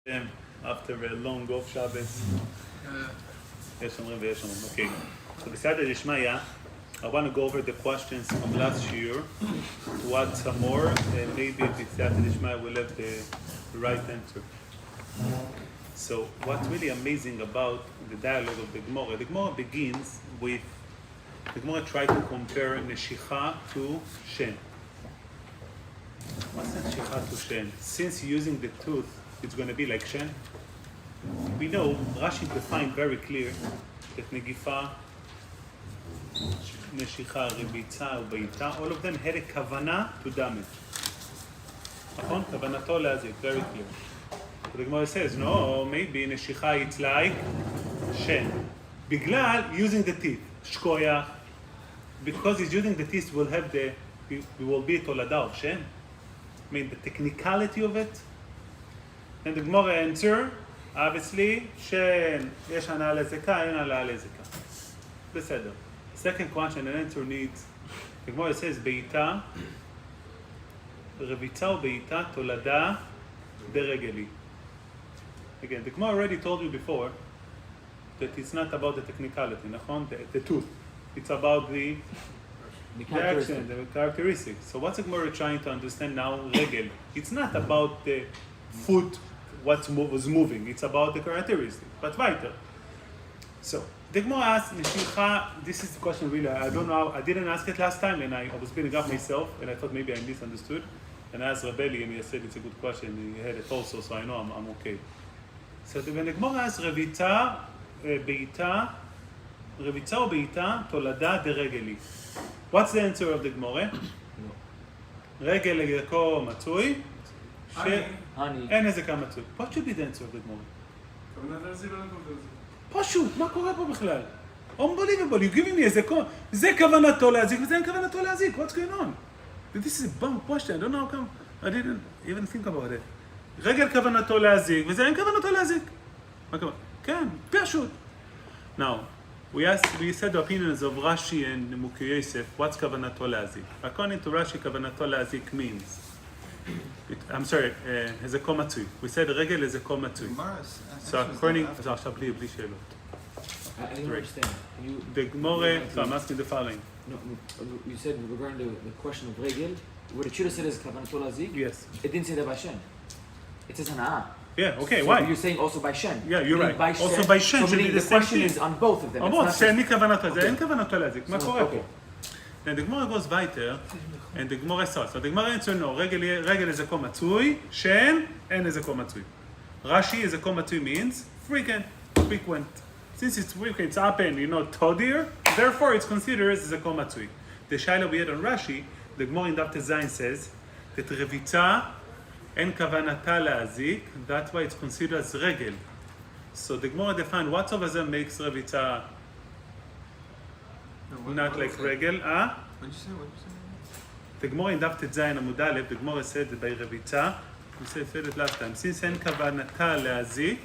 after a long off Shabbos. יש אומרים ויש אומרים. Okay. So בסייעתא דשמיא, I want to go over the questions from last year. What some more, and maybe בסייעתא דשמיא will have the right answer. So what's really amazing about the dialogue of the Gemara begins with, the Gemara tries to compare Neshicha to Shen. What's Neshicha to Shen? Since using the tooth, it's going to be like Shen. We know, Rashi defined very clear that Negifa, Neshicha, Revitza, Ubeita, all of them had a kavana to damage. נכון? כוונתו להזיק, very clear. The Gemara says, no, maybe Neshicha it's like Shen. Bigla using the teeth, Shkoyach. Because he's using the teeth, will have the, we will be Tolada of Shen. I mean, the technicality of it. And the Gemara answer, obviously, Shen, יש הנאה לזקה, אין הנאה לזקה. בסדר. Second question, an answer needs, the Gemara says, בעיטה, רביצה ובעיטה, תולדה דרגלי. Again, the Gemara already told you before that it's not about the technicality, נכון? The tooth. It's about the action, the characteristics. So what's the Gemara trying to understand now? Regel. It's not about the foot, what was moving. It's about the characteristics. But weiter. So the Gemara asked, Neshicha, this is the question really, I don't know, I didn't ask it last time and I was building up myself and I thought maybe I misunderstood. And I asked Rabeli and he said it's a good question. He had it also, so I know I'm okay. So when the Gemara asks Revitza, Beita, Revitza or Beita, Tolada de Regeli. What's the answer of the Gemara? Regel לגקו מצוי, שאין הזקה מצוי. What should be the answer of the Gemara? פשוט, מה קורה פה בכלל? Unbelievable, you're giving me a זקו, זה כוונתו להזיק וזה אין כוונתו להזיק. What's going on? This is a bum question, I don't know how come I didn't even think about it. רגל כוונתו להזיק וזה אין כוונתו להזיק. מה כוונתו? כן, פשוט. Now, we said the opinions of Rashi and Mukhi Yosef, what's כוונתו להזיק? According to Rashi, כוונתו להזיק means, I'm sorry, הזקו מצוי. We said רגל הזקו מצוי. So according, so עכשיו בלי שאלות. I don't understand. The Gemara, so I'm asking the following. No, you said regarding the question of regel, what it should have said is kavanato lazik. Yes. It didn't say that by Shen. It says hanaa. Yeah, okay, So why? you're saying also by Shen. Yeah, you're right. By Also by Shen so should be meaning the the same question thing. is on both of them. On It's both, not שאין לי just- כוונתו, זה Okay. אין כוונתו להזיק, מה So, קורה okay. פה? And the Gemara goes weiter, and the Gemara says, so the Gemara answer no, רגל הזקו מצוי, שאין, אין הזקו מצוי. Rashi הזקו מצוי means frequent. Since it's frequent, it's up and todir, therefore it's considered as זקו מצוי. The shaila we had on Rashi, the Gemara in Daf Zayin says that רביצה אין כוונתה להזיק, that's why it's considered as רגל. So the Gemara defined what of them makes רביצה not like רגל, What'd you say? The Gemara in Daf Zayin Amud Aleph, the Gemara said that by רביצה, we said it last time, since אין כוונתה להזיק,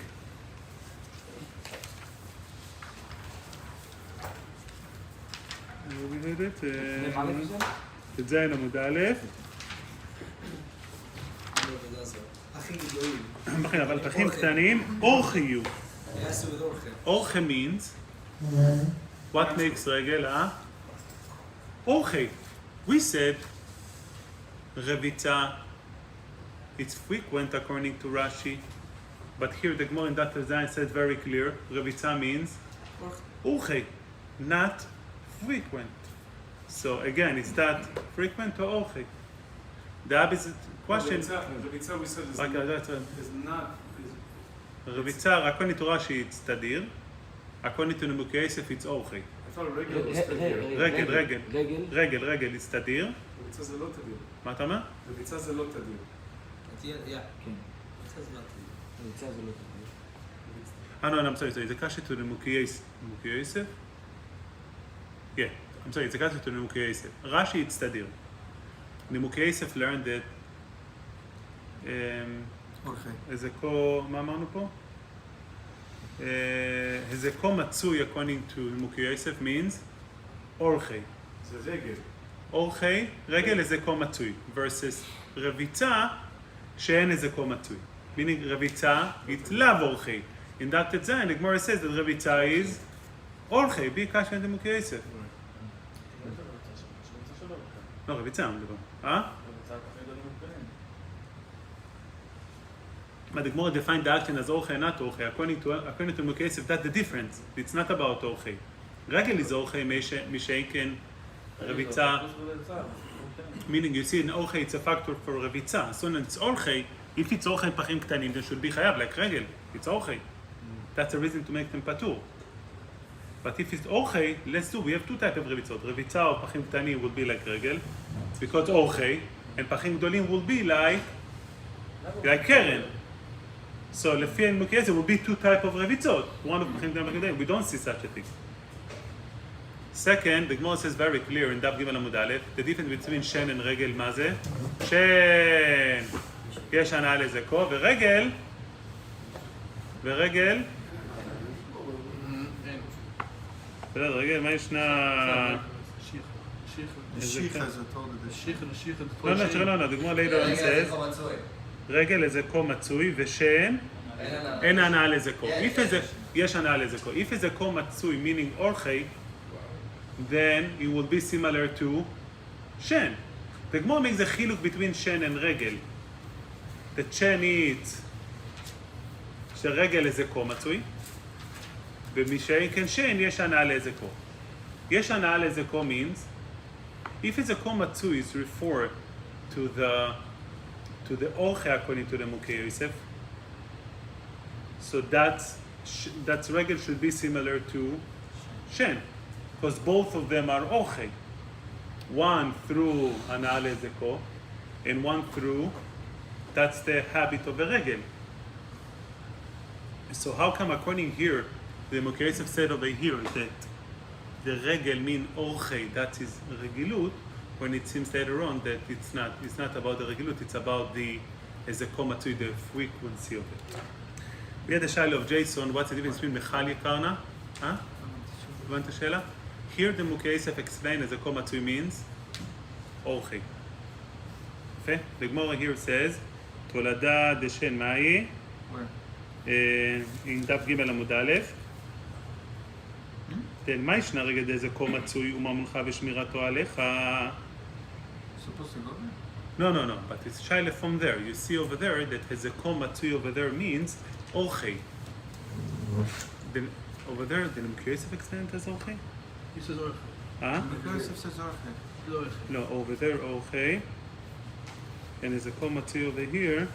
we did it, Zayin Amud Aleph, אבל פחים קטנים, אורחי יהיו. אורחי means, what makes רגל, אורחי. We said, רביצה, it's frequent according to Rashi, but here the Gemara in Daf Zayin said very clear, רביצה means, אורחי, not frequent. So again, is that frequent or אורחי? The opposite question, רביצה we said is רק not רביצה, according to Rashi it's תדיר, according to Mukhi Yosef it's אורחי. I thought regular was תדיר. רגל it's תדיר. רביצה זה לא תדיר. מה אתה אומר? רביצה זה לא תדיר. No, I'm sorry, it's a kasha to the Mukhi Yosef? Yeah, I'm sorry, it's a kasha to the Mukhi Yosef. Rashi it's תדיר. The Mukhi Yosef learned that הזקו, מה אמרנו פה? הזקו מצוי according to Mukhi Yosef means אורחי. זה רגל. אורחי, רגל הזקו מצוי, versus רביצה שאין הזקו מצוי. meaning Revitza, it's lav orchei. In that Tetzan, the Gemara says that Revitza is orchei, be kasha and Demukei Yosef. No, Revitza, I'm מדבר. But the Gemara defined the action as orchei and not orchei. According to Demukei Yosef, that's the difference. It's not about orchei. Regel is orchei, Mishaiken, Revitza. Meaning, you see, in orchei, it's a factor for Revitza. So when it's orchei, if it's orchei pachim ktanim, then should be chayav, like regel. It's orchei. That's a reason to make them patur. But if it's orchei, let's do. We have two types of revitzot. Revitza of pachim ktanim will be like regel. It's because orchei, and pachim gdolim will be like keren. So lefi and mukiyez, there will be two types of revitzot. One of pachim ktanim and gdolim. We don't see such a thing. Second, the Gemara says very clear in Daf Gimel Amud Aleph, the difference between shen and regel, מה זה? shen, יש הנאה לזכו, ורגל, רגל, מה ישנה? לא, the Gemara later on says, רגל לזכו מצוי, ושן, אין הנאה לזכו. יש הנאה לזכו. If זכו מצוי, meaning orchei, then it will be similar to shen. The Gemara makes a chiluk between shen and regel. The shen is שרגל לזכו מצוי, ומשאין שן יש הנאה לזכו. יש הנאה לזכו means if זכו מצוי is referred to the orchei according to the Mukei Yosef, so that's regel should be similar to shen. Because both of them are orchei. One through הנאה לזכו, and one through, that's the habit of a regel. So how come according here, the Mukei Yosef said over here that the regel mean orchei, that is regilut, when it seems later on that it's not about the regilut, it's about the zeko matzui, the frequency of it. We had a shaila of Jason, what's the difference between mechal yekarna? הבנת השאלה? Here the Mukei Yosef explained as a komatzui means orchei. Okay? The Gemara here says, תולדה דשן מאי, in דף ג' עמוד א', תן, מה ישנה רגע דזה קומצוי וממונך ושמירתו עליך? No, but it's shaila from there. You see over there that has a komatzui over there means orchei. Then over there, the Mukei Yosef explained it as orchei? He says orchei. Mukei Yosef says orchei. No, over there, orchei. And there's a komatzui over here.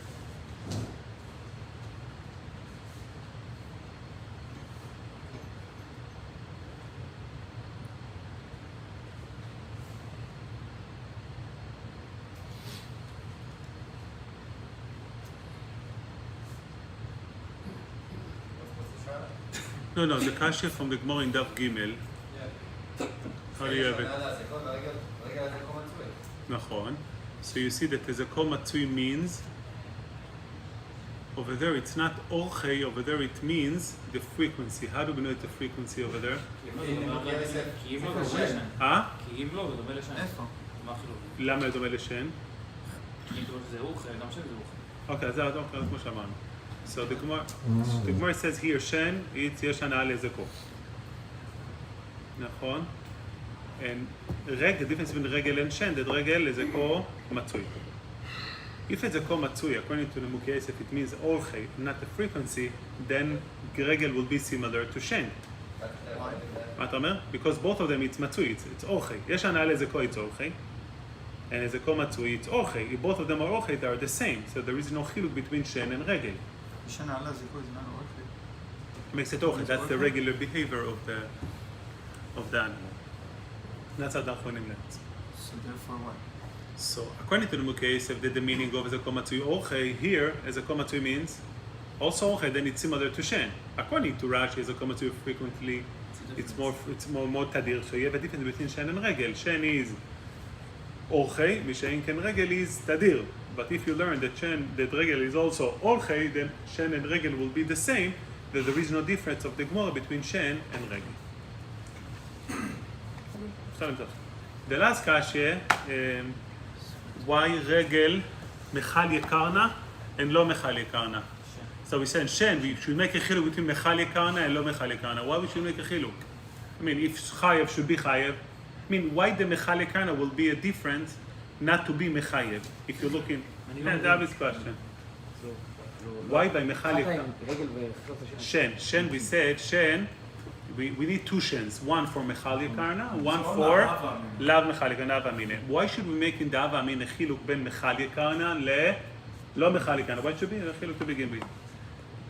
No, the kasha from the Gemara in Daf Gimel. How do you have it? Nachon. So you see that there's a kol matzui means, over there it's not orchei, over there it means the frequency. How do we know the frequency over there? למה זה דומה לשן? אוקיי, אז כמו שאמרנו. So the Gemara says here, shen, it's יש הנאה לזכו. נכון? And the difference between regel and shen, that regel is a ko matzui. If it's a ko matzui, according to the Mukei Yosef, it means orchei, not the frequency, then regel will be similar to shen. מה אתה אומר? Because both of them it's matzui, it's orchei. יש הנאה לזכו, it's orchei. And as a ko matzui, it's orchei. If both of them are orchei, they are the same. So there is no chiluk between shen and regel. Makes it orchei. That's the regular behavior of the animal. That's how Dachonim learns. So therefore what? So according to the Mukei Yosef, the meaning of Ezeko Matzui orchei here, Ezeko Matzui means also orchei, then it's similar to shen. According to Rashi, Ezeko Matzui frequently it's more tadir. So you have a difference between shen and regel. Shen is orchei, mishein ken regel is tadir. But if you learn that regel is also orchei, then shen and regel will be the same. That there is no difference of the Gemara between shen and regel. The last kasha, why regel mechal yekarna and lo mechal yekarna? So we said Shen, we should make a chiluk between Mechali Kana and Lo Mechali Kana. Why we should make a chiluk? I mean, if Chayev should be Chayev, I mean, why the Mechali Kana will be a difference not to be Mechayev? If you're looking, and that is question. Why by Mechali Kana? Shen, we said Shen, we need two Shens, one for Mechali Kana, one for Lav Mechali Kana Avamine. Why should we make in the Avamine a chiluk ben Mechali Kana le Lo Mechali Kana? Why should be a chiluk to begin with?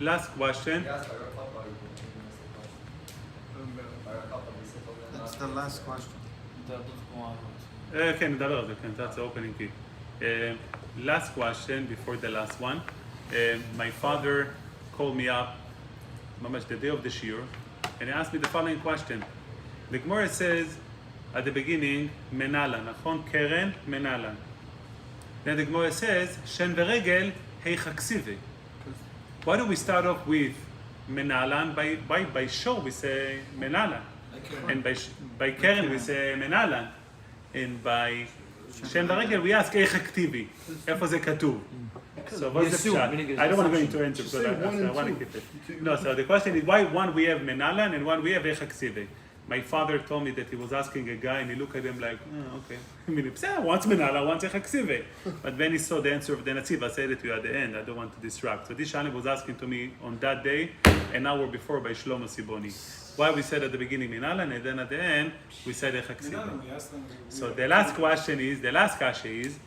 Last question. That's the last question. כן, נדבר על זה, כן, that's the opening key. Last question before the last one. My father called me up, ממש the day of the shiur, and he asked me the following question. The Gemara says at the beginning, Menalan, נכון? Keren, Menalan. Then the Gemara says, Shen v'regel, heicha ksive. Why do we start off with Menalan? By shor we say Menalan. And by Keren we say Menalan. And by Shen v'regel we ask איך הכתיבי. איפה זה כתוב? So what's the pshat? I don't want to go into answer because I want to keep it. No, so the question is why one we have Menalan and one we have איך הכתיבי. My father told me that he was asking a guy and he looked at him like, oh, okay. I mean, once Menala, once איך הכתיבי. But then he saw the answer of the Netziv. I said it to you at the end. I don't want to distract. So this Shani was asking to me on that day, an hour before by Shlomo Siboni. Why we said at the beginning Menalan and then at the end we said איך הכתיבי. So the last question is, the last kasha is,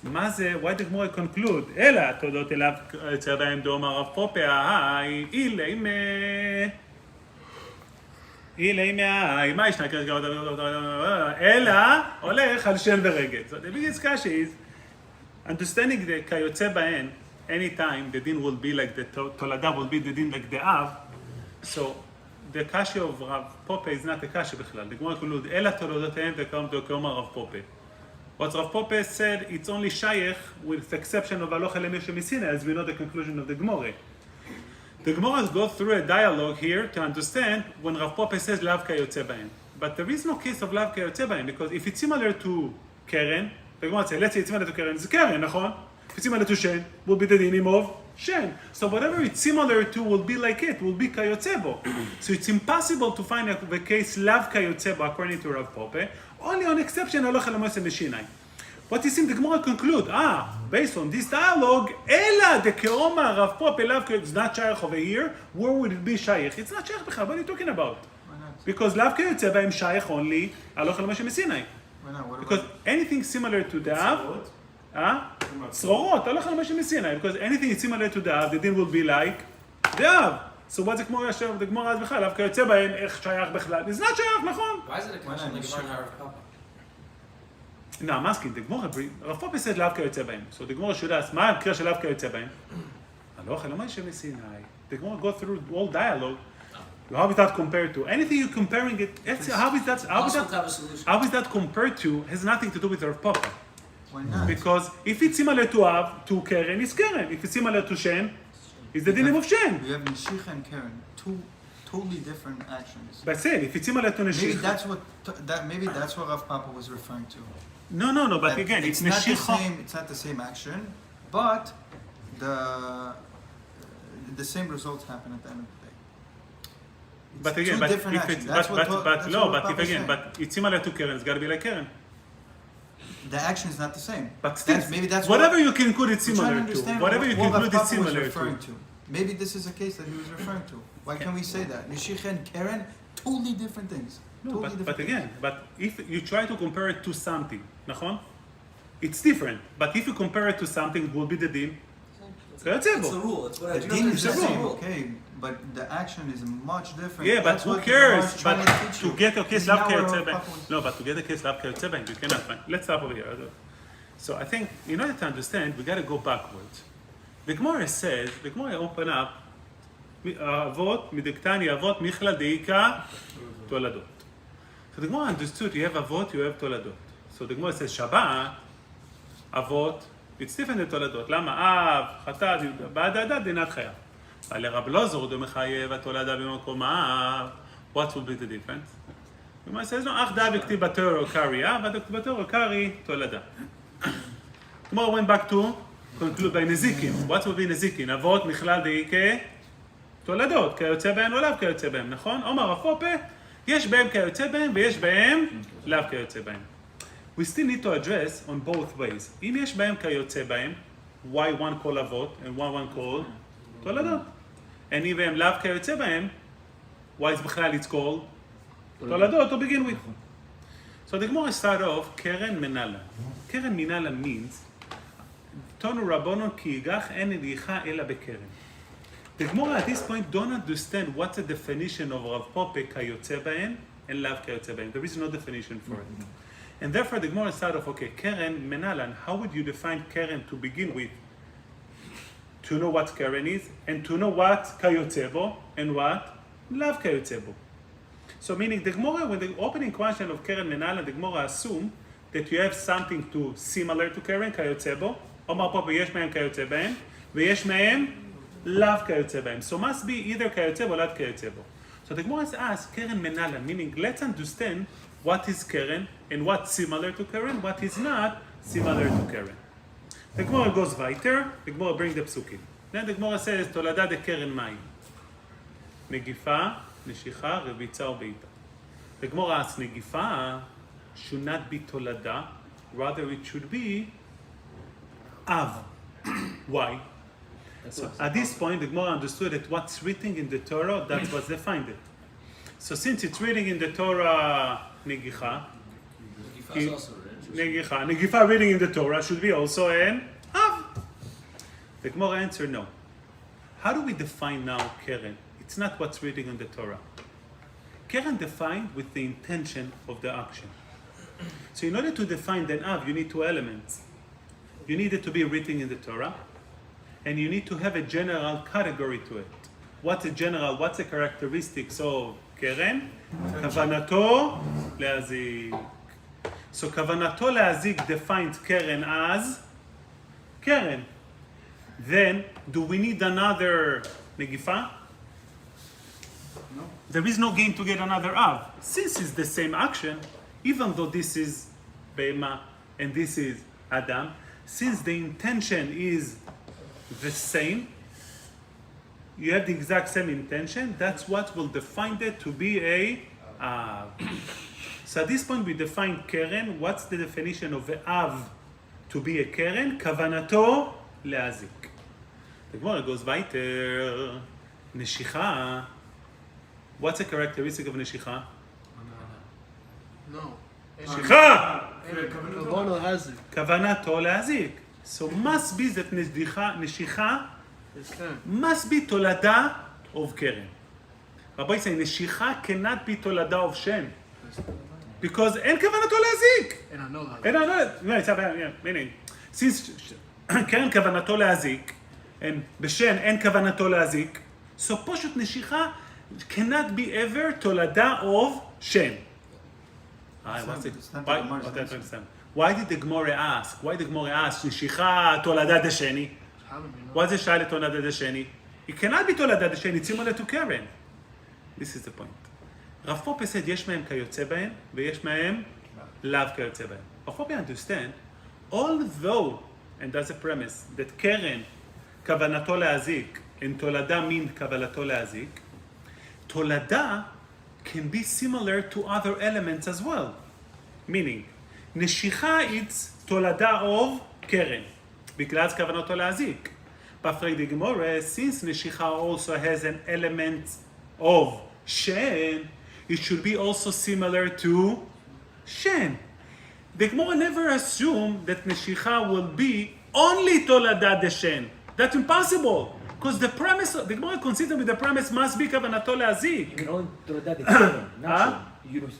מה זה, why the Gemara conclude, אלא תודות אליו יוצא בהם דום הרב פופה, מה ישנה כרגע, אלא הולך על שן ורגל. So the biggest kasha is, understanding the כיוצא בהן, anytime the din will be like the תולדה will be the din like the av, so the kasha of Rav Pope is not a kasha בכלל. The Gemara conclude, אלא תולדותיהם וכאומר רב פופה. What Rav Pope said, it's only Shayech with the exception of Aloch Elemir Shemisina, as we know the conclusion of the Gemara. The Gemara goes through a dialogue here to understand when Rav Pope says Lav Kayotze B'hem. But there is no case of Lav Kayotze B'hem, because if it's similar to Keren, the Gemara says, let's say it's similar to Keren, it's Keren, נכון? If it's similar to Shen, will be the dinim of Shen. So whatever it's similar to will be like it, will be Kayotze Bo. So it's impossible to find the case Lav Kayotze Bo according to Rav Pope. Only on exception, Aloch Elemosem Meshinai. What is in the Gemara conclude? Based on this dialogue, Ela de Keoma Rav Pope Lav Kayotze, it's not Shaykh over here. Where would it be Shaykh? It's not Shaykh Bechal. What are you talking about? Why not? Because Lav Kayotze B'hem Shaykh only Aloch Elemosem Meshinai. Why not? What Because anything similar to the Av, Tzrorot, Aloch Elemosem Meshinai. Because anything is similar to the Av, the din will be like the Av. So what's the Gemara Yasher? The Gemara Bechal Lav Kayotze B'hem Ech Shaykh Bechal. It's not Shaykh, נכון? Why is it a question like Gemara Rav Papa? No, I'm asking, the Gemara, Rav Pope said Lav Kayotze B'hem. So the Gemara should ask, מה המקרה של לאו כיוצא בהם? הלוך אל המשה מסיני. The Gemara go through all dialogue. How is that compared to? Anything you're comparing it, how is that compared to has nothing to do with Rav Pope. Why not? Because if it's similar to Av, to Keren, it's Keren. If it's similar to Shen, it's the dinim of Shen. We have Nishicha and Karen, two totally different actions. But say, if it's similar to Maybe Neshicha. maybe that's what Rav Papa was referring to. No, but That again, it's not the Neshicha. same. It's not the same action, but the same results happen at the end of the day. It's But again, two but different if actions. it's That's what but Papa if again, said. but it's similar to Keren, it's got to be like Keren. The action is not the same. But still, Maybe that's whatever you conclude it's we're trying similar to. understand Whatever you what Rav conclude it's Papa was similar referring to. to. Maybe this is a case that he was referring to. Why can we say that? Nishicha and Karen, totally different things. No, Totally but different again, but if you try to compare it to something, נכון? It's different. But if you compare it to something, it will be the din. That's It's the rule. It's what I The do. din is the It's a same, rule. okay, but the action is much different. Yeah, but That's who what the cares? Gemara is trying But teach to you. get a case Now Lav Rav Kayotze B'hem. Papa was- No, but to get a case Lav Kayotze B'hem, you cannot find. Let's stop over here. So I think in order to understand, we got to go backwards. The Gemara says, the Gemara open up, Avot, Midiktani Avot, Michla Deika, Toladot. So the Gemara understood you have Avot, you have Toladot. So the Gemara says, Shabbat, Avot, it's different than Toladot. למה? אב, חטאת, בעד הדת, דינת חייו. אבל לרב לא זור דו מחייב התולדה במקום האב. What will be the difference? The Gemara says, no, אך דא וכתיב בתור או קרי אב, וכתיב בתור או קרי תולדה. Tomorrow went back to conclude by נזיקין. What would be נזיקין? אבות מכלל דהי כתולדות, כיוצא בהם או לאו כיוצא בהם, נכון? אומר הפופה, יש בהם כיוצא בהם ויש בהם לאו כיוצא בהם. We still need to address on both ways. אם יש בהם כיוצא בהם, why one call אבות and why one call תולדות? and אם הם לאו כיוצא בהם, why is בכלל it's called תולדות to begin with. So the Gemara start off, Keren Menala. Keren Menala means, Tonu Rabbonon ki yigach en yigcha ela bekeren. The Gemara at this point don't understand what's the definition of Rav Pope kayotze ba'en and lav kayotze ba'en. There is no definition for it. And therefore the Gemara start off, okay, Keren Menala, how would you define Keren to begin with? To know what Keren is, and to know what kayotze bo, and what lav kayotze bo. So meaning the Gemara, when the opening question of Keren Menala, the Gemara assume that you have something to similar to Keren, kayotze bo, Omar Pope, yesh mehem kayotze b'hem, veyesh mehem lav kayotze b'hem. So must be either kayotze bo or lav kayotze bo. So the Gemara asks Keren Menala, meaning let's understand what is Keren and what's similar to Keren, what is not similar to Keren. The Gemara goes weiter, the Gemara brings the psukim. Then the Gemara says, Tolada de Keren Mayim. Negifa, נשיכה, רביצה ובעיטה. The Gemara asks, נגיפה should not be תולדה, rather it should be av. Why? So at this point, the Gemara understood that what's written in the Torah, that's what's defined it. So since it's written in the Torah, נגיחה, נגיחה reading in the Torah should be also an av. The Gemara answered no. How do we define now Keren? It's not what's written in the Torah. Keren defined with the intention of the action. So in order to define the Av, you need two elements. You need it to be written in the Torah, and you need to have a general category to it. What's a general, what's the characteristics of Keren? Kavanato leazik. So Kavanato leazik defines Keren as Keren. Then, do we need another Negifa? There is no gain to get another Av. Since it's the same action, even though this is Behema and this is Adam, since the intention is the same, you have the exact same intention, that's what will define it to be a Av. So at this point we define Keren. What's the definition of the Av to be a Keren? Kavanato leazik. The Gemara goes weiter. Neshicha. What's a characteristic of Neshicha? No. Neshicha! Kavano has it. Kavanato leazik. So must be that Neshicha It's Karen. must be Tolada of Keren. Rabbi say Neshicha cannot be Tolada of Shem. Because אין כוונתו להזיק. And I know that. And I know it. Meaning, since Keren כוונתו להזיק, and בשן אין כוונתו להזיק, so פשוט נשיכה cannot be ever תולדה of שן. Why did the Gemara ask? Why did the Gemara ask נשיכה תולדה דשני? What's the שאלה תולדה דשני? It cannot be תולדה דשני, it's similar to Keren. This is the point. Rav Pope said, יש מהם כיוצא בהם, ויש מהם לאו כיוצא בהם. Rav Pope understand, although, and that's the premise, that Keren, כוונתו להזיק, and תולדה mean כוונתו להזיק, תולדה can be similar to other elements as well. Meaning, נשיכה it's תולדה of Keren, בגלל כוונתו להזיק. But for the Gemara, since נשיכה also has an element of Shen, it should be also similar to Shen. The Gemara never assumed that Neshicha will be only Tolada de Shen. That's impossible. Because the premise, the Gemara considered with the premise must be Kavanato leazik. You can only do that Keren, not Shem. You don't.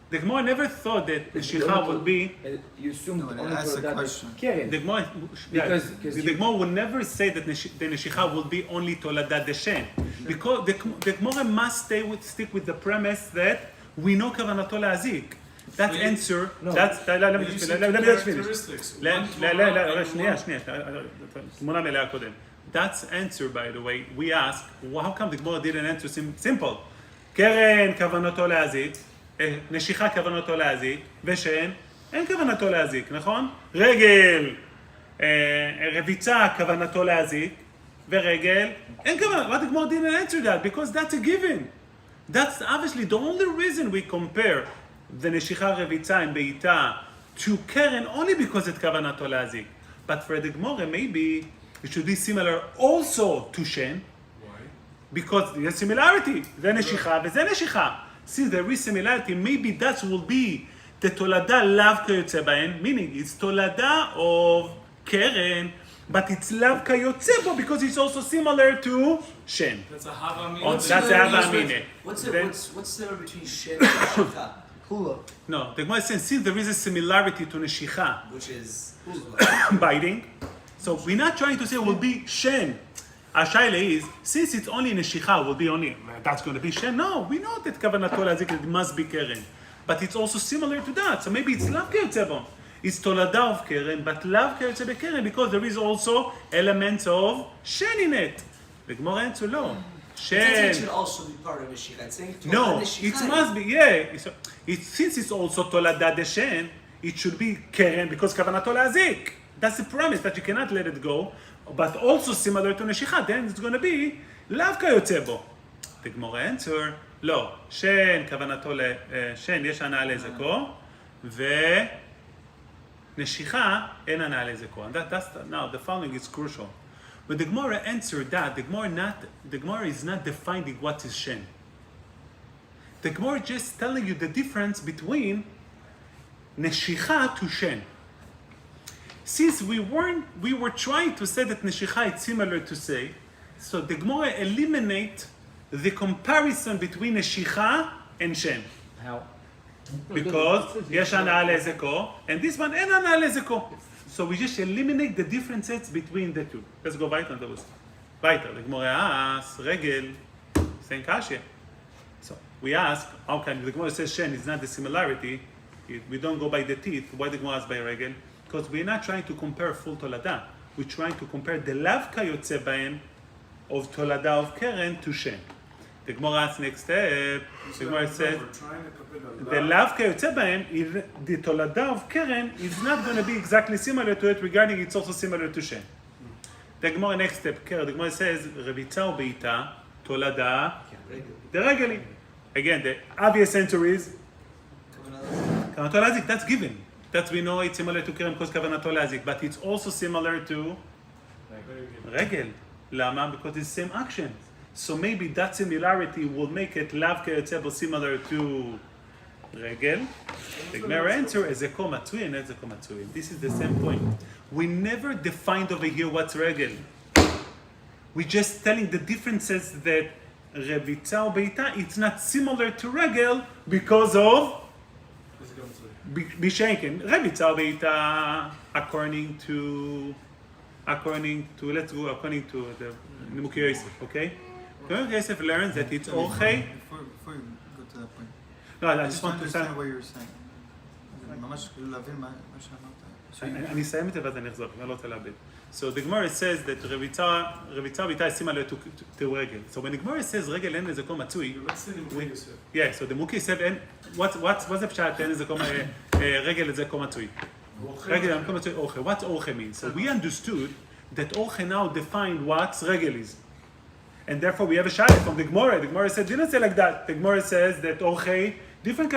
The Gemara never thought that Neshicha will be. You assume No, only that's the that question. Keren. The Gemara, Because the you- Gemara will never say that the Neshicha will be only Tolada de Shen. Because the Gemara must stick with the premise that we know Kavanato leazik. That answer, No. that's, let me just finish. Characteristics. שנייה, תמונה מלאה קודם. That's answer, by the way. We ask, well, how come the Gemara didn't answer simple? קרן כוונתו להזיק, נשיכה כוונתו להזיק, ושן אין כוונתו להזיק, נכון? רגל רביצה כוונתו להזיק, ורגל, אין כוונה. What the Gemara didn't answer that, because that's a given. That's obviously the only reason we compare the נשיכה רביצה and בעיטה to קרן, only because it's כוונתו להזיק. But for the Gemara, maybe it should be similar also to שן. Because there's similarity, זה נשיכה וזה נשיכה. Since there is similarity, maybe that will be the תולדה לאו כיוצא בהן, meaning it's תולדה of קרן, but it's לאו כיוצא בו because it's also similar to שן. That's a hava mina. Oh, that's a hava mina. What's Then- similar between shen and neshika? Hula. No, the Gemara says since there is a similarity to נשיכה, Which is what? biting, so we're not trying to say it will be שן. השאלה is, since it's only נשיכה, will be only, that's going to be שן? No, we know that כוונתו להזיק, it must be קרן. But it's also similar to that, so maybe it's לאו כיוצא בו. It's תולדה of קרן, but לאו כיוצא בקרן, because there is also elements of שן in it. The Gemara answer, no. It's saying it שן. should also be part of neshika. It's saying No, neshika. it must be, yeah. Since it's also תולדה דשן, it should be קרן, because כוונתו להזיק. That's the premise, that you cannot let it go, but also similar to נשיכה, then it's going to be לאו כיוצא בו. The Gemara answer, לא. שן, כוונתו לשן, יש הנאה לזקו, ונשיכה, אין הנאה לזקו. And now, the following is crucial. When the Gemara answered that, the Gemara is not defining what is shen. The Gemara is just telling you the difference between neshicha to shen. Since we were trying to say that neshicha is similar to say, so the Gemara eliminate the comparison between neshicha and shen. How? Because יש הנאה לזקו, and this one אין הנאה לזקו. So we just eliminate the differences between the two. Let's go weiter on the list. Weiter. The Gemara asks, רגל, same kasha. So we ask, how can the Gemara says shen is not the similarity? We don't go by the teeth. Why the Gemara asks by רגל? Because we're not trying to compare full tolada. We're trying to compare the לאו כיוצא בהן of tolada of keren to shen. The Gemara asks next step. The Gemara says, the לאו כיוצא בהם, the תולדה of קרן is not going to be exactly similar to it regarding it's also similar to שן. The Gemara next step, the Gemara says, רביצה ובעיטה, תולדה, דרגלי. Again, the obvious answer is, כוונתו להזיק, that's given. That we know it's similar to קרן because כוונתו להזיק, but it's also similar to רגל. למה? Because it's the same action. So maybe that similarity will make it לאו כיוצא בו similar to רגל. The Gemara answer is ezeko matzui and ezeko matzui. This is the same point. We never defined over here what's רגל. We're just telling the differences that רביצה ובעיטה, it's not similar to רגל because of בשנקן. רביצה ובעיטה according to let's go according to the נימוקי יוסף, okay? נימוקי יוסף learns that it's אורחי. Before you go to that point. No, I just want to say. understand what you're saying. ממש להבין מה שאמרת. אני אסיים את זה ואז אני אחזור, אני לא רוצה לאבד. So the Gemara says that רביצה ובעיטה is similar to רגל. So when the Gemara says רגל אין לזקו מצוי, yeah, so the מוקי יוסף אין, what's the פשט אין לזקו רגל לזקו מצוי? רגל אין לזקו מצוי אורחה. What's אורחה mean? So we understood that אורחה now defined what רגל is. And therefore we have a shayla from the Gemara. The Gemara said, didn't say like that. The Gemara says that orchei, different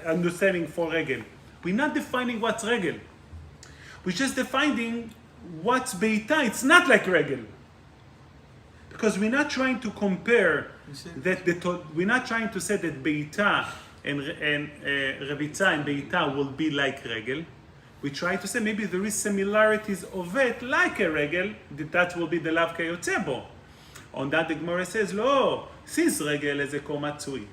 understanding for regel. We're not defining what's regel. We're just defining what's beita. It's not like regel. Because we're not trying to compare that we're not trying to say that beita and revitza and beita will be like regel. We try to say maybe there is similarities of it like a regel, that will be the lav kayotze bo. On that the Gemara says, לא, סיס רגל איזה כה מצוי.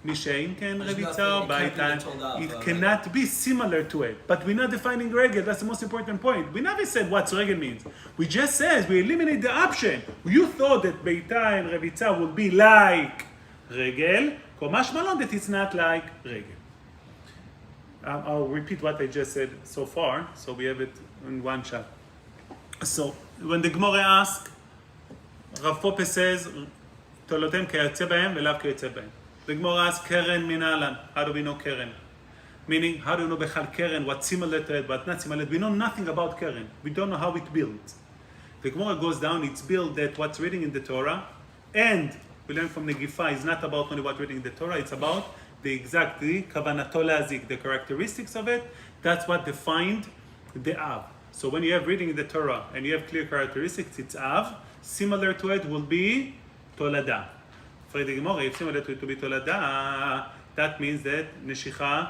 משאין כן רביצה או בעיטה, it cannot be similar to it. But we're not defining regel, that's the most important point. We never said what regel means. We just says, we eliminate the option. You thought that בעיטה and רביצה would be like regel, משמע לו that it's not like regel. I'll repeat what I just said so far, so we have it in one shot. So, when the Gemara asks, Rav Pope says, תולדותיהם כיוצא בהם ולאו כיוצא בהם. The Gemara asks, קרן מן אהלן. How do we know קרן? Meaning, how do you know Bechal Keren, what's similar to it, what's not similar? We know nothing about Keren. We don't know how it builds. The Gemara goes down, it's built that what's written in the Torah, and we learn from Negifa, is not about only what's written in the Torah, it's about the Kavanato Lazik, the characteristics of it. That's what defined the Av. So when you have reading in the Torah and you have clear characteristics, it's Av. Similar to it will be Tolada. For the Gemara, if similar to it will be Tolada, that means that Neshicha,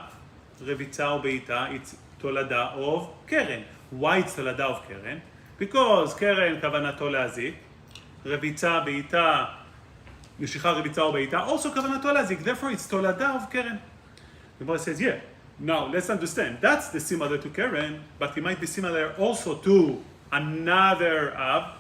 Revitza, or Beita, it's Tolada of Keren. Why it's Tolada of Keren? Because Keren Kavanato Lazik, Revitza, Beita, Neshicha, Revitza, or Beita, also Kavanato Lazik. Therefore, it's Tolada of Keren. The Gemara says, yeah. Now, let's understand. That's the similar to Keren, but it might be similar also to another Av,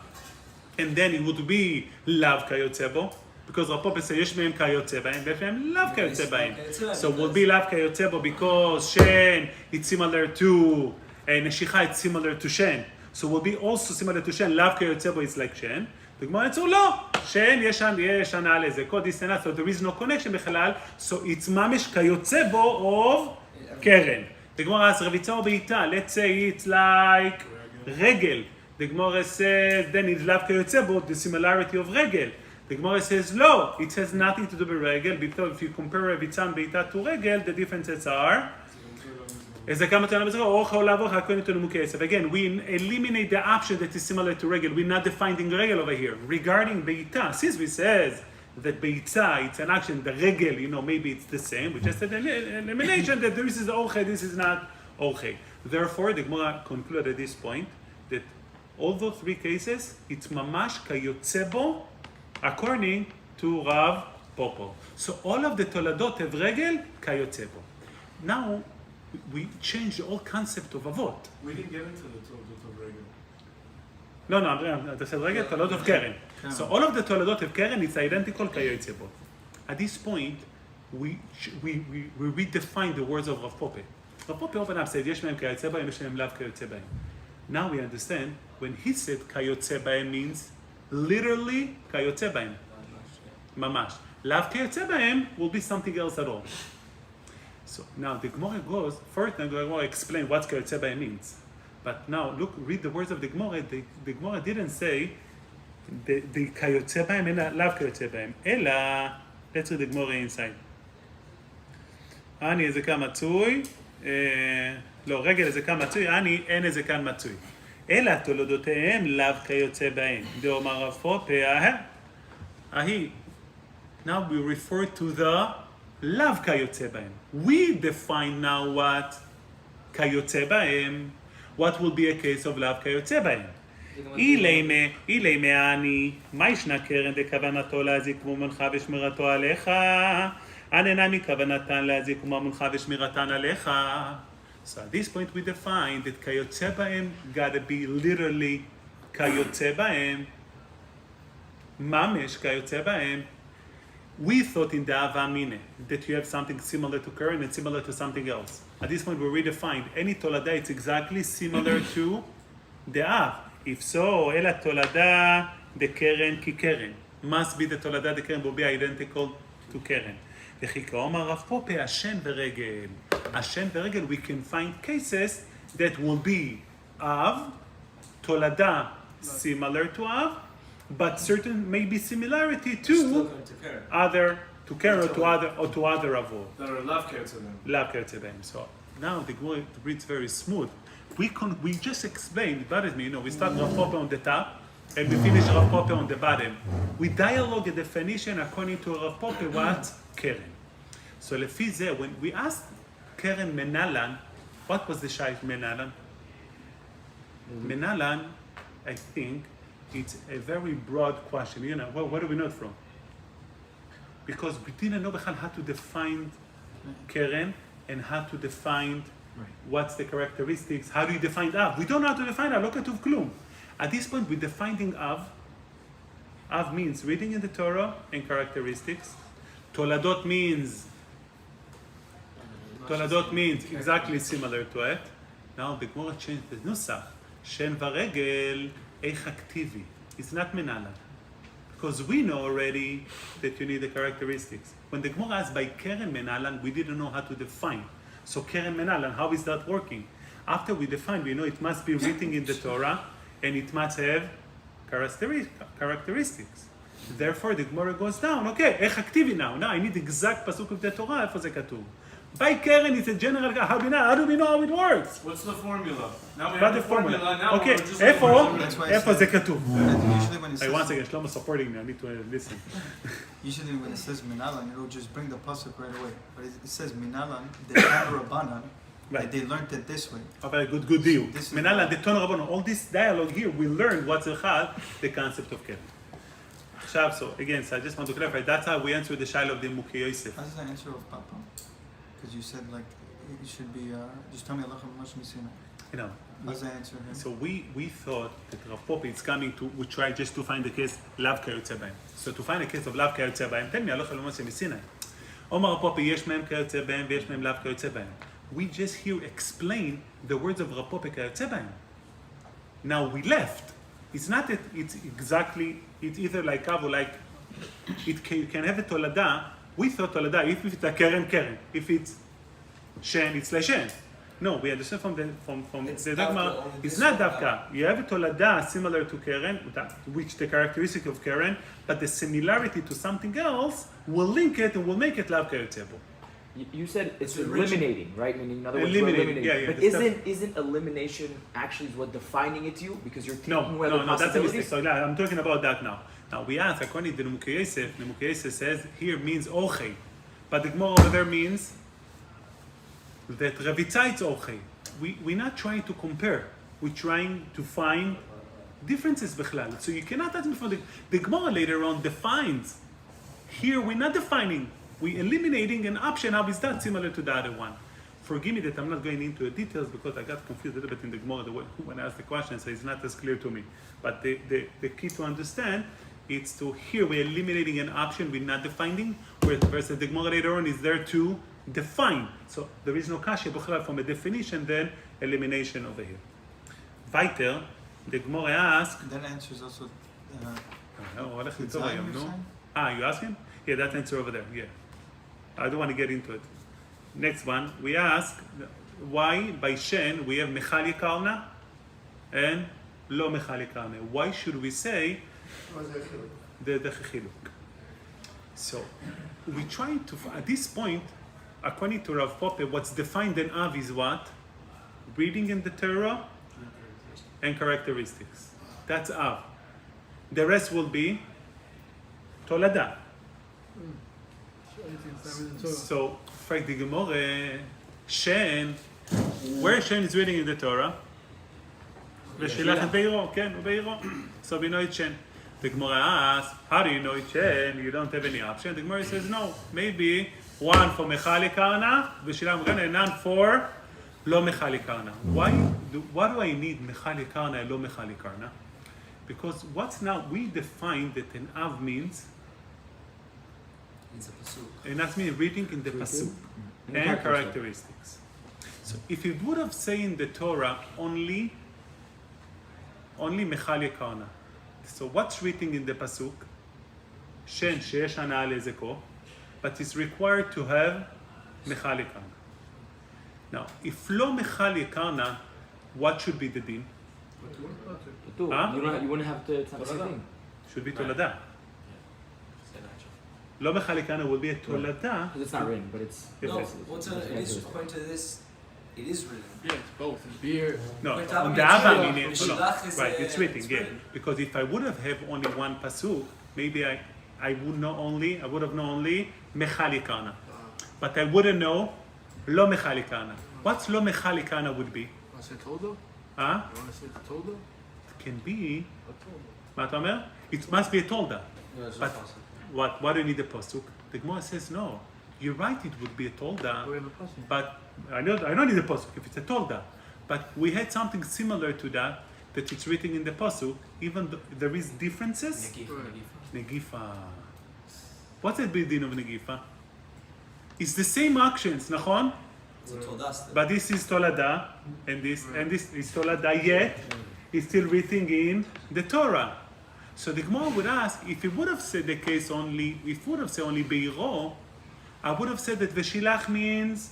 and then it would be Lav Kayotzebo, because Rav Papa says, Yesh mehem Kayotze b'hem, Yesh mehem Lav Kayotze b'hem. So it will be Lav Kayotzebo because Shen, it's similar to, and Neshicha, it's similar to Shen. So it will be also similar to Shen. Lav Kayotzebo is like Shen. The Gemara says, no, Shen, yesh הנאה לזה, כל this and that, so there is no connection בכלל, so it's ממש Kayotzebo of Keren. The Gemara asks, Revitza or Beita, let's say it's like Regel. The Gemara says, then it's Lav Kayotzebo, the similarity of Regel. The Gemara says, no, it has nothing to do with Regel, because if you compare Revitza and Beita to Regel, the differences are, again, we eliminate the option that is similar to Regel. We're not defining Regel over here. Regarding Beita, since we says that Beitza, it's an action, the Regel, maybe it's the same. We just said an elimination that this is Orche, this is not Orche. Therefore, the Gemara concluded at this point that all those three cases, it's Mamash Kayotzebo, according to Rav Popo. So all of the Toladot have Regel, Kayotzebo. Now, we changed the whole concept of Avot. We didn't get into the Toladot of Regel. No, I said Regel, Toladot of Keren. So all of the Toladot of Keren is identical Kayotzebo. At this point, we redefine the words of Rav Pope. Rav Pope opened up said, Yesh mehem Kayotze b'hem, Yesh mehem Lav Kayotze b'hem. Now we understand, when he said Kayotze b'hem means literally Kayotze b'hem. Mamash. Lav Kayotze b'hem will be something else at all. So now the Gemara goes, first the Gemara explain what Kayotze b'hem means. But now look, read the words of the Gemara. The Gemara didn't say the Kayotze b'hem and Lav Kayotze b'hem. Ela, let's read the Gemara inside. אני איזה כאן מצוי, לא, רגל איזה כאן מצוי, אני אין איזה כאן מצוי. אלא תולדותיהם לאו כיוצא בהם. דאמר רב פופה, ההיא. Now we refer to the לאו כיוצא בהם. We define now what כיוצא בהם. What will be a case of לאו כיוצא בהם. אילי מעני, מה ישנה קרן דכוונתו להזיק ומונחה ושמירתו עליך? הננה מכוונתן להזיק ומונחה ושמירתן עליך. So at this point we define that כיוצא בהם gotta be literally כיוצא בהם, ממש כיוצא בהם. We thought in the Hava Mine that you have something similar to Keren and similar to something else. At this point we redefined any Tolada, it's exactly similar to the Av. If so, אלא תולדה דקרן כקרן. Must be the תולדה דקרן will be identical to קרן. וכי כאומר רב פופה, השן ורגל. השן ורגל, we can find cases that will be Av, תולדה similar to Av, but certain maybe similarity to other, to Keren or to other Avot. That are Lav Kayotze b'hem. Lav Kayotze b'hem. So now the Gemara reads very smooth. We just explained, that is me, we start Rav Pope on the top and we finish Rav Pope on the bottom. We dialogue a definition according to Rav Pope what Keren. So לפי זה, when we asked Keren Menalan, what was the Shayt Menalan? Menalan, I think, it's a very broad question. Where do we know it from? Because we didn't know how to define Keren and how to define what's the characteristics, how do you define Av? We don't know how to define Av, לא כתוב כלום. At this point, we're defining Av. Av means reading in the Torah and characteristics. Toladot means exactly similar to it. Now the Gemara changed the nusach. Shen varegel eich aktivi. It's not menala. Because we know already that you need the characteristics. When the Gemara asked by Keren Menalan, we didn't know how to define. So Keren Menalan, how is that working? After we define, we know it must be written in the Torah, and it must have characteristics. Therefore, the Gemara goes down. Okay, איך אקטיבי now? Now I need exact pasuk of the Torah. איפה זה כתוב? By Keren, it's a general. How do we know how it works? What's the formula? Now we What have the the formula. formula? Now Okay, we're just איפה? That's why I איפה said- זה כתוב? Usually when it Hey, says, one second, Shlomo supporting me. I need to listen. usually when it says minalan, it'll just bring the pasuk right away. But it says minalan, the Rabbanan, Right. they learned it this way. Oh, very good deal. This is- Menala, the Ton Rabbanon, all this dialogue here, we learn what's the concept of Keren. עכשיו, so again, so I just want to clarify, that's how we answer the Shaila of the Mukhi Yosef. How does that answer of Papa? Because you said like it should be just tell me Allah Moshe Messina. You know, How does that answer him? so we thought that Rav Popi is coming to, we try just to find the case, Lav Kayotze B'hem. So to find a case of Lav Kayotze B'hem, tell me, Allah Moshe Messina. Omar Rav Popi, יש מהם כיוצא בהם ויש מהם לאו כיוצא בהם. We just here explain the words of Rav Popi כיוצא בהם. Now we left. It's not that it's exactly, it's either like Kav or like, you can have a tolada. We thought tolada, if it's a keren, keren. If it's shen, it's like shen. No, we understand from It's the davka, dogma, only it's this not one, davka. You have a tolada similar to keren, which the characteristic of keren, but the similarity to something else will link it and will make it lav kayotzebo. You said it's It's enriching. eliminating, right? Meaning, in other words, we're Eliminating, eliminating. yeah, But the stuff- isn't elimination actually what defining it to you? Because you're taking No, away the that's a mistake. possibilities? So yeah, I'm talking about that now. Now we ask, according to the Mukhi Yosef says here means ochei, but the Gemara over there means that Ravitza is ochei. We're not trying to compare. We're trying to find differences bechlal. So you cannot ask me for the Gemara later on defines. Here we're not defining. We're eliminating an option. How is that similar to the other one? Forgive me that I'm not going into the details because I got confused a little bit in the Gemara when I asked the question, so it's not as clear to me. But the key to understand is to here we're eliminating an option, we're not defining, versus the Gemara later on is there to define. So there is no kasha b'chlal from a definition, then elimination over here. Weiter, the Gemara asks, That answers also. הולך It's לטוב Zion, היום, you're נו? saying? You ask him? Yeah, that answer over there, yeah. I don't want to get into it. Next one, we ask, why by Shen we have Mechali Karna and Lo Mechali Karna? Why should we say the Chiluk? So, we try to, at this point, according to Rav Pope, what's defined in Av is what? Reading in the Torah and characteristics. That's Av. The rest will be Tolada. So, for the Gemara, Shen, where Shen is reading in the Torah? V'shilach et beiro, ken, beiro. So we know it's Shen. The Gemara asks, how do you know it's Shen? You don't have any option. The Gemara says, no, maybe one for Mechali Karna, V'shilach Karna, and none for Lo Mechali Karna. Why do I need Mechali Karna and Lo Mechali Karna? Because what's now, we define that an Av means, It's a pasuk. and that means reading in the Pasuk And and characteristics. characteristics. So if it would have said in the Torah only Mechali Karna. So what's written in the Pasuk? Shen sheyesh hana'ah lezeko, but it's required to have Mechali Karna. Now, if lo Mechali Karna, what should be the din? Two. Huh? You wouldn't have to. It's not the same thing. Should be Tolada. It's a natural. Lo Mechali Karna will be a Tolada. Because it's not written, but it's. If No, it's- what's it is according to this, it is written. Yeah, it's both. It's beer. No, But on that the means Ava you- meaning, the no, Shilach is, right, it's written, it's yeah. written. Because if I would have only one pasuk, maybe I would have known only Mechali Karna. But I wouldn't know Lo Mechali Karna. What's Lo Mechali Karna would be? Want to say Toldo? Huh? You want to say the Toldo? It can be, A Toldo. מה אתה אומר? It must be a tolda. No, it's But not possible. why do you need a pasuk? The Gemara says no. You're right, it would be a tolda. We have a question. But I don't need a pasuk if it's a tolda. But we had something similar to that it's written in the pasuk, even though there is differences. Negifa. What's the big din of Negifa? It's the same actions, nachon? It's a Todah still. But this is Tolada, and this is Tolada, yet it's still written in the Torah. So the Gemara would ask, if it would have said the case only, if it would have said only Beiro, I would have said that Veshilach means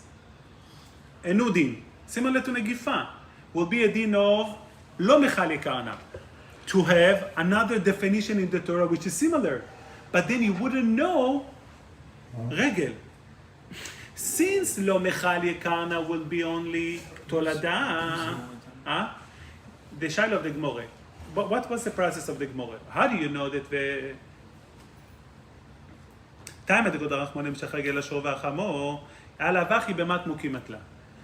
a new din, similar to Negifa, will be a din of lo mechali karna, to have another definition in the Torah which is similar, but then you wouldn't know regel. Since lo mechali karna will be only tolada, the shaila of the Gemara. What was the process of the Gemara? How do you know that the time at the God Rachmanim shechagel ashor v'achamo ala vachi bemat mukimat la.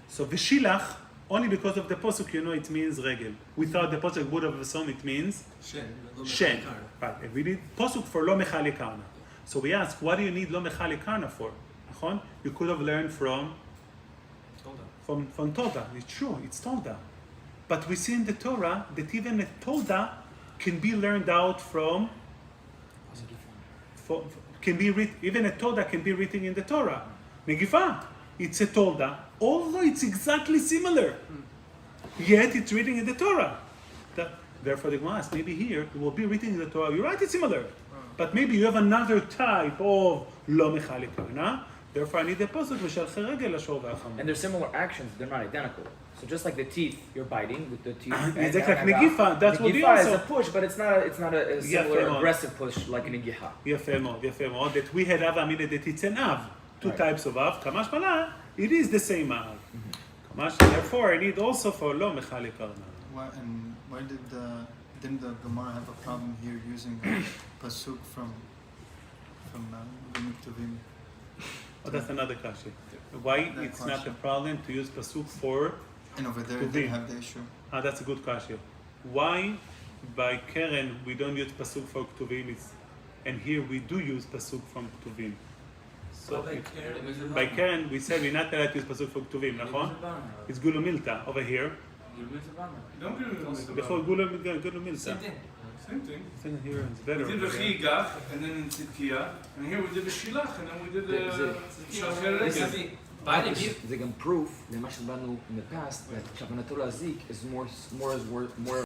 So v'shilach, only because of the posuk you know it means regel. Without the posuk would have assumed it means shen. Right. And we need posuk for lo mechali karna. So we ask, what do you need lo mechali karna for? You could have learned from Toda. It's true, it's Toda. But we see in the Torah that even a Toda can be learned out from, even a Toda can be written in the Torah. Negifa, it's a Toda, although it's exactly similar. Yet it's written in the Torah. Therefore the Gemara asks, maybe here it will be written in the Torah. You're right, it's similar. But maybe you have another type of lo mechali karna. Therefore, I need the pasuk v'shalchei regel ashor v'achamo. And they're similar actions, they're not identical. So just like the teeth, you're biting with the teeth. It's like Negifa, that's what we Negifa is also. a push, but it's not a similar aggressive push like a Negiha. Yafeh mod. That we had Av Amina that it's an Av. Two types of Av. Kamash Mala, it is the same Av. Kamash, therefore, I need also for lo mechali karna. Why didn't the Gemara have a problem here using a pasuk from Vim Tuvim? Oh, that's another question. Why That it's not a question. problem to use pasuk for? And over there Tuvim. they have the issue. That's a good question. Why by Keren we don't use pasuk for Ktuvim, and here we do use pasuk from Ktuvim? So by Keren we said we're not allowed to use pasuk for Ktuvim, nachon? It's Gulu Milta over here. Don't give it Before Gulu Milta. Same thing. Same thing. It's here, it's We better. did the chigach, and then in Tzidkiah, and here we did the shilach, and then we did the shalchei regel. זה גם proof למה שבאנו in the past that כוונתו להזיק is more